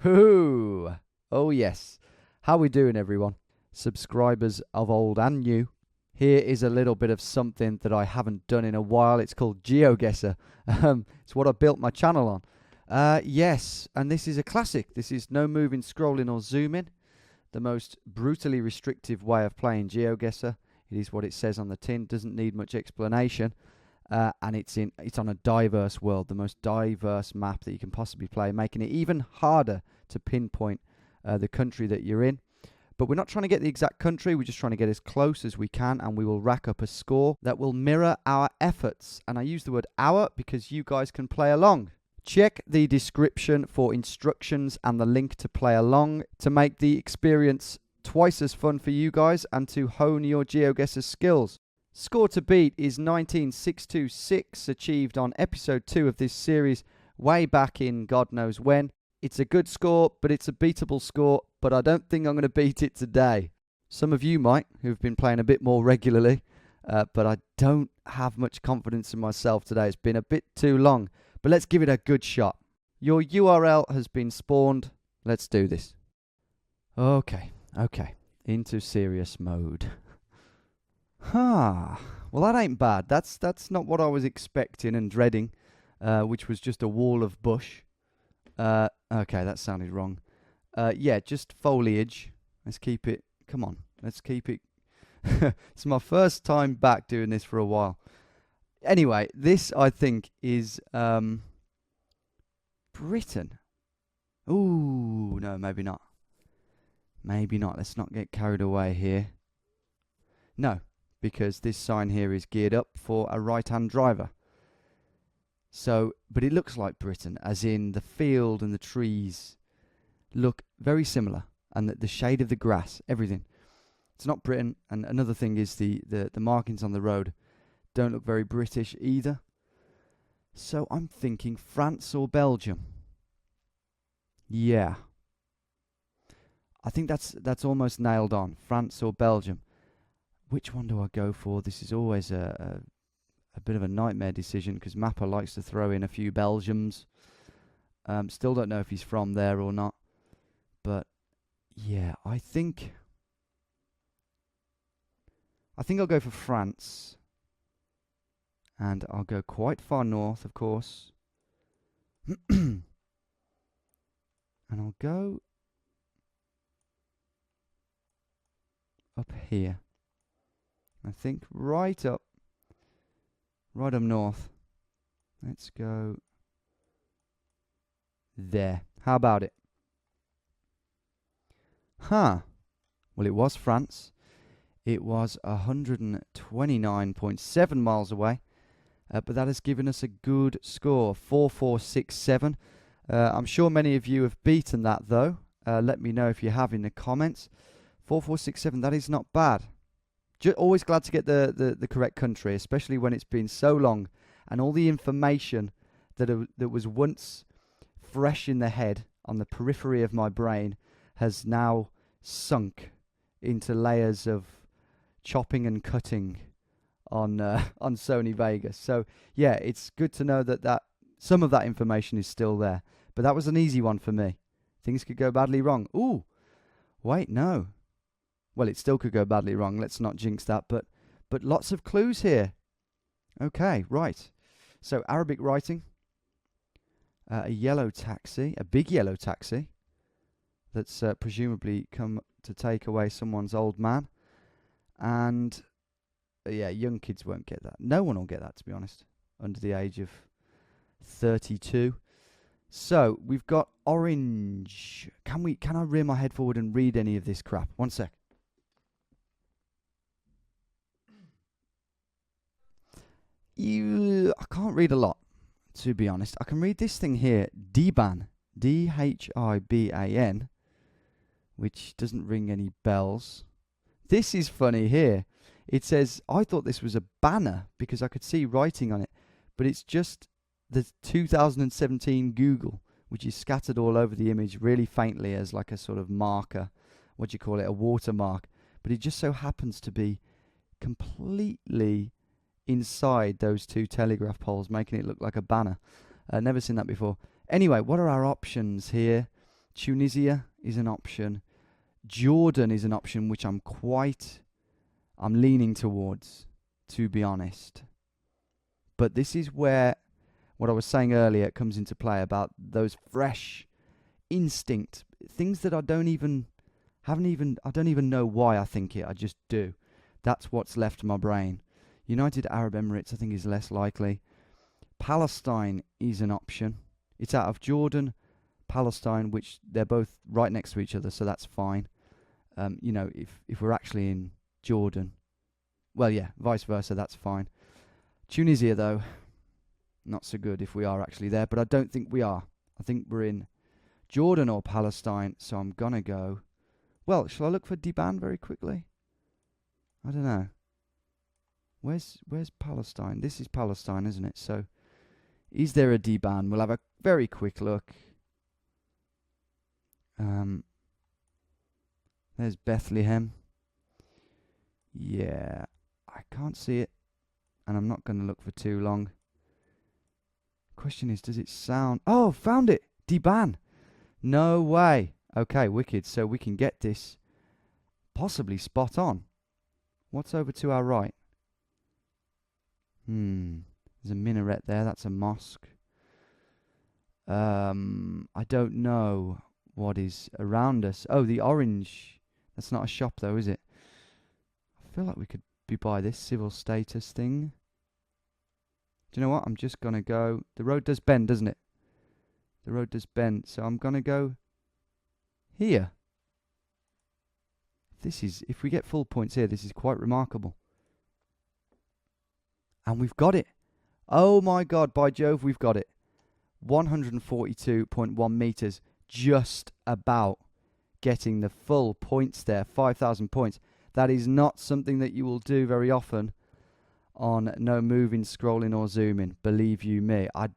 Hoo! Oh yes. How we doing, everyone? Subscribers of old and new. Here is a little bit of something that I haven't done in a while. It's called Geoguessr. It's what I built my channel on. Yes, and this is a classic. This is no moving, scrolling or zooming. The most brutally restrictive way of playing Geoguessr. It is what it says on the tin. Doesn't need much explanation. And it's on a diverse world, the most diverse map that you can possibly play, making it even harder to pinpoint the country that you're in. But we're not trying to get the exact country, we're just trying to get as close as we can, and we will rack up a score that will mirror our efforts. And I use the word our because you guys can play along. Check the description for instructions and the link to play along to make the experience twice as fun for you guys and to hone your Geoguessr skills. Score to beat is 19626, achieved on episode 2 of this series way back in God knows when. It's a good score, but it's a beatable score, but I don't think I'm going to beat it today. Some of you might, who've been playing a bit more regularly, but I don't have much confidence in myself today. It's been a bit too long, but let's give it a good shot. Your URL has been spawned. Let's do this. Okay, into serious mode. Well that ain't bad. That's not what I was expecting and dreading, which was just a wall of bush. Okay, that sounded wrong. Yeah, just foliage. Let's keep it. Come on, let's keep it. It's my first time back doing this for a while. Anyway, this I think is Britain. Ooh, no, maybe not. Maybe not. Let's not get carried away here. No, because this sign here is geared up for a right-hand driver. So, but it looks like Britain, as in the field and the trees look very similar, and the shade of the grass, everything. It's not Britain, and another thing is the markings on the road don't look very British either. So I'm thinking France or Belgium. Yeah. I think that's almost nailed on. France or Belgium. Which one do I go for? This is always a bit of a nightmare decision because Mapper likes to throw in a few Belgiums. Still don't know if he's from there or not. But yeah, I think I'll go for France. And I'll go quite far north, of course. And I'll go up here. I think right up north. Let's go there. How about it? Well, it was France. It was 129.7 miles away. But that has given us a good score, 4467. I'm sure many of you have beaten that, though. Let me know if you have in the comments. 4467, that is not bad. Always glad to get the correct country, especially when it's been so long and all the information that was once fresh in the head on the periphery of my brain has now sunk into layers of chopping and cutting on Sony Vegas. So yeah, it's good to know that some of that information is still there. But that was an easy one for me. Things could go badly wrong. Ooh, wait, no. Well, it still could go badly wrong. Let's not jinx that. But lots of clues here. Okay, right. So Arabic writing. A yellow taxi, a big yellow taxi. That's presumably come to take away someone's old man. And yeah, young kids won't get that. No one will get that, to be honest, under the age of 32. So we've got orange. Can I rear my head forward and read any of this crap? One sec. I can't read a lot, to be honest. I can read this thing here, Dhiban, Dhiban, which doesn't ring any bells. This is funny here. It says, I thought this was a banner because I could see writing on it, but it's just the 2017 Google, which is scattered all over the image really faintly as like a sort of marker. What do you call it? A watermark. But it just so happens to be completely inside those two telegraph poles, making it look like a banner. Never seen that before. Anyway, what are our options here? Tunisia is an option. Jordan is an option which I'm leaning towards, to be honest. But this is where what I was saying earlier comes into play about those fresh instinct things that I don't even know why I think it. I just do. That's what's left in my brain. United Arab Emirates, I think, is less likely. Palestine is an option. It's out of Jordan, Palestine, which they're both right next to each other, so that's fine. If we're actually in Jordan, well, yeah, vice versa, that's fine. Tunisia, though, not so good if we are actually there, but I don't think we are. I think we're in Jordan or Palestine, so I'm gonna go. Well, shall I look for Diban very quickly? I don't know. Where's Palestine? This is Palestine, isn't it? So, is there a Diban? We'll have a very quick look. There's Bethlehem. Yeah, I can't see it, and I'm not going to look for too long. Question is, does it sound... Oh, found it! Diban! No way! Okay, wicked. So we can get this possibly spot on. What's over to our right? There's a minaret there. That's a mosque. I don't know what is around us. Oh, the orange. That's not a shop, though, is it? I feel like we could be by this civil status thing. Do you know what? I'm just going to go... The road does bend, doesn't it? The road does bend. So I'm going to go here. If we get full points here, this is quite remarkable. And we've got it. Oh my God, by Jove, we've got it. 142.1 meters, just about getting the full points there, 5,000 points. That is not something that you will do very often on no moving, scrolling or zooming, believe you me. I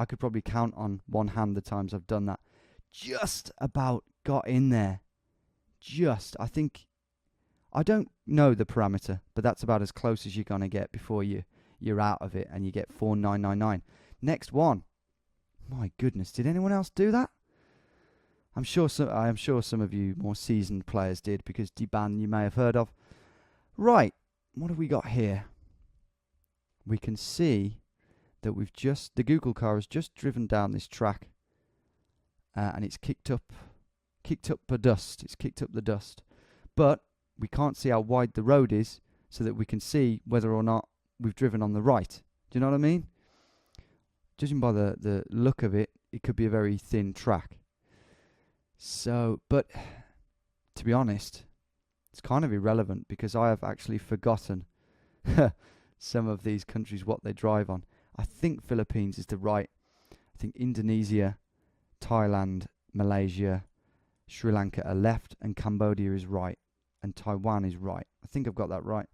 could probably count on one hand the times I've done that. Just about got in there. I think, I don't know the parameter, but that's about as close as you're going to get before you're out of it and you get 4999. Next one. My goodness, did anyone else do that? I am sure some of you more seasoned players did, because Diban you may have heard of. Right, what have we got here? We can see that the Google car has just driven down this track, and it's kicked up the dust. It's kicked up the dust, but we can't see how wide the road is, so that we can see whether or not we've driven on the right. Do you know what I mean? Judging by the look of it, it could be a very thin track. So, but to be honest, it's kind of irrelevant, because I have actually forgotten some of these countries, what they drive on. I think Philippines is the right. I think Indonesia, Thailand, Malaysia, Sri Lanka are left, and Cambodia is right, and Taiwan is right. I think I've got that right,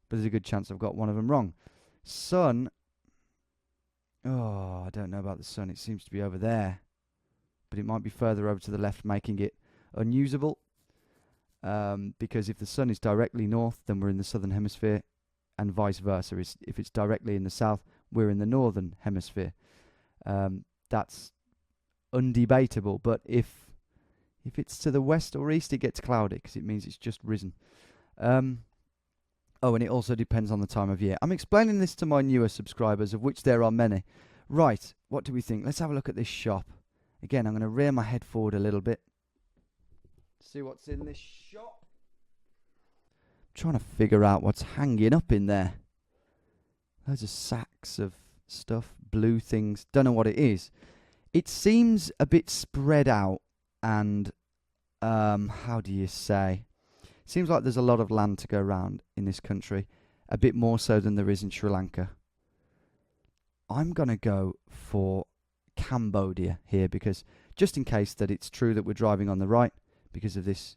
but there's a good chance I've got one of them wrong. Sun. Oh, I don't know about the sun. It seems to be over there, but it might be further over to the left, making it unusable. Because if the sun is directly north, then we're in the southern hemisphere, and vice versa. If it's directly in the south, we're in the northern hemisphere. That's undebatable. But if it's to the west or east, it gets cloudy, because it means it's just risen. Oh, and it also depends on the time of year. I'm explaining this to my newer subscribers, of which there are many. Right, what do we think? Let's have a look at this shop. Again, I'm going to rear my head forward a little bit. See what's in this shop. I'm trying to figure out what's hanging up in there. Loads of sacks of stuff, blue things. Don't know what it is. It seems a bit spread out, and how do you say? Seems like there's a lot of land to go around in this country, a bit more so than there is in Sri Lanka. I'm going to go for Cambodia here, because just in case that it's true that we're driving on the right because of this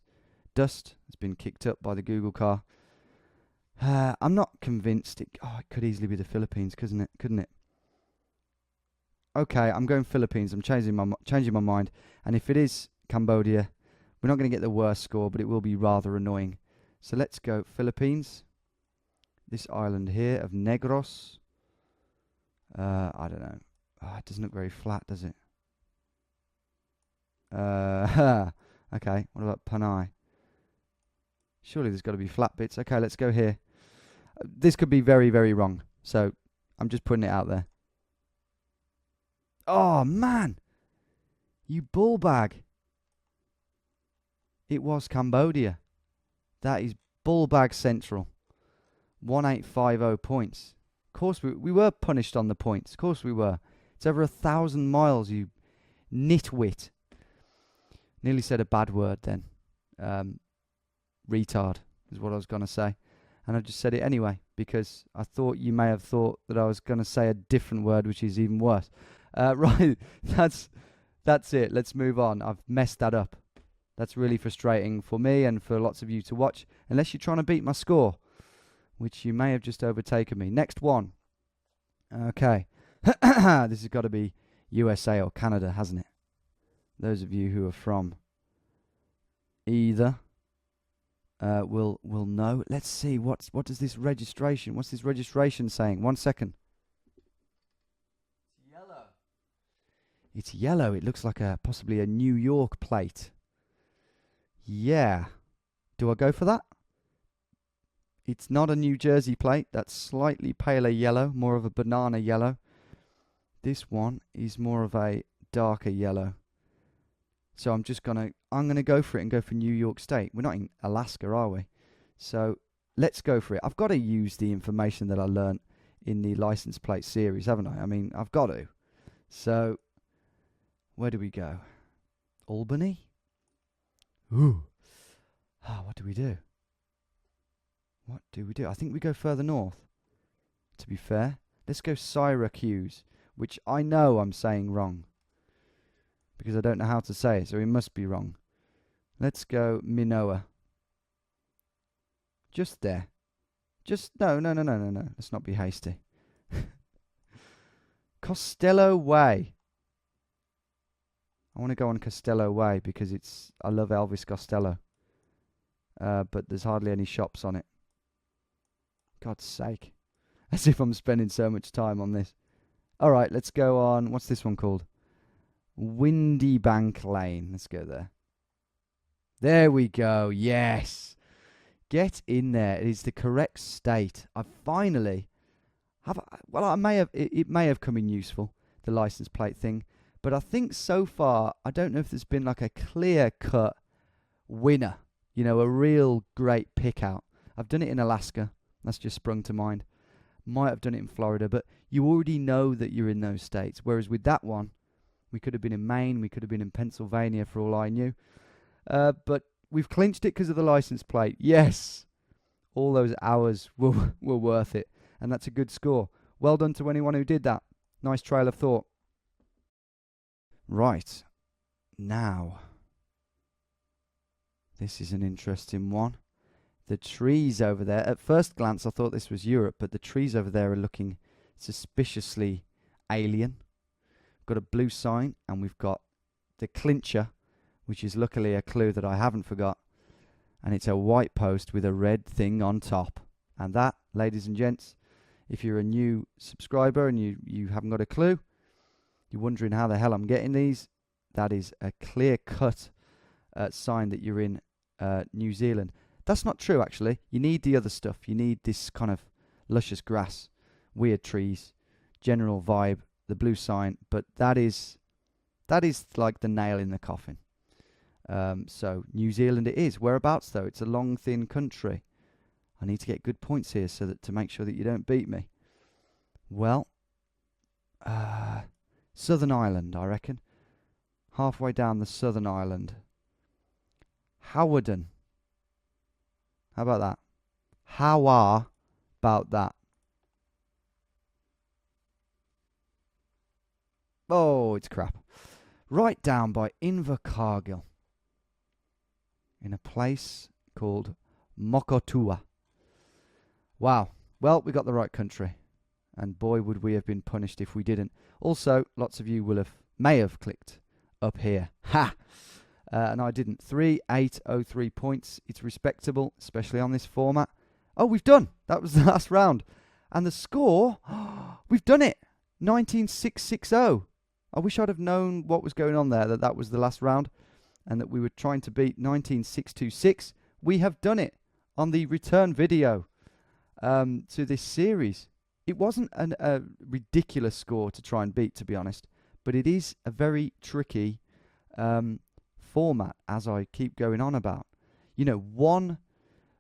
dust that's been kicked up by the Google car. I'm not convinced. It could easily be the Philippines, couldn't it? Okay, I'm going Philippines. I'm changing my mind. And if it is Cambodia, we're not going to get the worst score, but it will be rather annoying. So let's go Philippines. This island here of Negros. I don't know. It doesn't look very flat, does it? Okay, what about Panay? Surely there's got to be flat bits. Okay, let's go here. This could be very, very wrong. So I'm just putting it out there. Oh, man. You bull bag. It was Cambodia. That is bull bag central. 1850 points. Of course, we were punished on the points. Of course we were. It's over 1,000 miles, you nitwit. Nearly said a bad word then. Retard is what I was going to say. And I just said it anyway, because I thought you may have thought that I was going to say a different word, which is even worse. Right, that's it. Let's move on. I've messed that up. That's really frustrating for me and for lots of you to watch, unless you're trying to beat my score, which you may have just overtaken me. Next one. Okay. This has got to be USA or Canada, hasn't it? Those of you who are from either will know. Let's see. What does this registration? What's this registration saying? 1 second. It's yellow. It's yellow. It looks like possibly a New York plate. Yeah. Do I go for that? It's not a New Jersey plate. That's slightly paler yellow, more of a banana yellow. This one is more of a darker yellow. So I'm gonna go for it and go for New York State. We're not in Alaska, are we? So let's go for it. I've got to use the information that I learnt in the license plate series, haven't I? I mean, I've got to. So where do we go? Albany? Ooh. What do we do? What do we do? I think we go further north, to be fair. Let's go Syracuse, which I know I'm saying wrong, because I don't know how to say it, so it must be wrong. Let's go Minoa. Just there. No. Let's not be hasty. Costello Way. I want to go on Costello Way because I love Elvis Costello. But there's hardly any shops on it. God's sake. As if I'm spending so much time on this. Alright, let's go on. What's this one called? Windy Bank Lane. Let's go there. There we go. Yes. Get in there. It is the correct state. I finally have. Well, it may have come in useful, the license plate thing. But I think so far, I don't know if there's been like a clear-cut winner. You know, a real great pick out. I've done it in Alaska. That's just sprung to mind. Might have done it in Florida, but you already know that you're in those states. Whereas with that one, we could have been in Maine, we could have been in Pennsylvania for all I knew. But we've clinched it because of the license plate. Yes! All those hours were worth it. And that's a good score. Well done to anyone who did that. Nice trail of thought. Right. Now. This is an interesting one. The trees over there, at first glance I thought this was Europe, but the trees over there are looking suspiciously alien. We've got a blue sign, and we've got the clincher, which is luckily a clue that I haven't forgot. And it's a white post with a red thing on top. And that, ladies and gents, if you're a new subscriber and you haven't got a clue, you're wondering how the hell I'm getting these, that is a clear-cut sign that you're in New Zealand. That's not true, actually. You need the other stuff. You need this kind of luscious grass, weird trees, general vibe, the blue sign. But that is like the nail in the coffin. So New Zealand it is. Whereabouts, though? It's a long, thin country. I need to get good points here to make sure that you don't beat me. Well, Southern Ireland, I reckon. Halfway down the Southern Ireland. Howarden. How about that? How about that? Oh, it's crap. Right down by Invercargill. In a place called Mokotua. Wow. Well, we got the right country. And boy, would we have been punished if we didn't. Also, lots of you may have clicked up here. Ha! And I didn't. 3,803 points. It's respectable, especially on this format. Oh, we've done. That was the last round. And the score, we've done it. 19,660. I wish I'd have known what was going on there, that was the last round, and that we were trying to beat 19626. We have done it on the return video to this series. It wasn't a ridiculous score to try and beat, to be honest, but it is a very tricky format, as I keep going on about. You know, one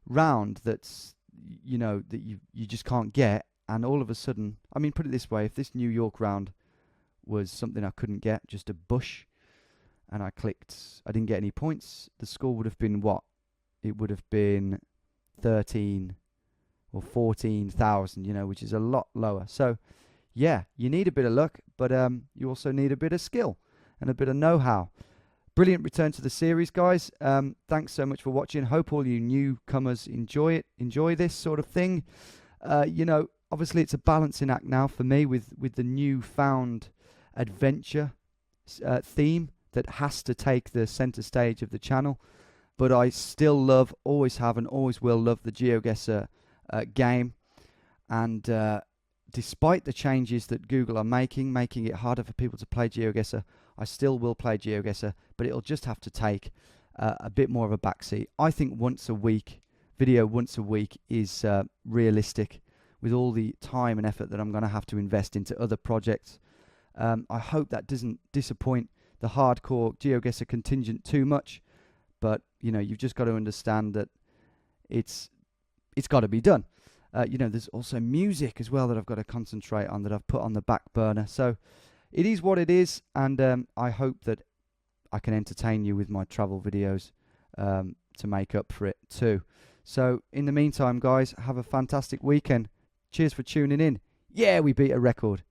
round that's, you know, that you just can't get, and all of a sudden, I mean, put it this way, if this New York round was something I couldn't get, just a bush, and I didn't get any points, the score would have been what? It would have been 13 or 14,000, you know, which is a lot lower. So, yeah, you need a bit of luck, but you also need a bit of skill and a bit of know-how. Brilliant return to the series, guys. Thanks so much for watching. Hope all you newcomers enjoy this sort of thing. You know, obviously it's a balancing act now for me with the newfound adventure theme that has to take the center stage of the channel. But I still love, always have and always will love the GeoGuessr game. And despite the changes that Google are making it harder for people to play GeoGuessr, I still will play GeoGuessr, but it'll just have to take a bit more of a backseat. I think once a week is realistic with all the time and effort that I'm going to have to invest into other projects. I hope that doesn't disappoint the hardcore GeoGuessr contingent too much, but you know, you've just got to understand that it's got to be done. You know, there's also music as well that I've got to concentrate on, that I've put on the back burner. So it is what it is, and I hope that I can entertain you with my travel videos to make up for it too. So in the meantime, guys, have a fantastic weekend. Cheers for tuning in. Yeah, we beat a record.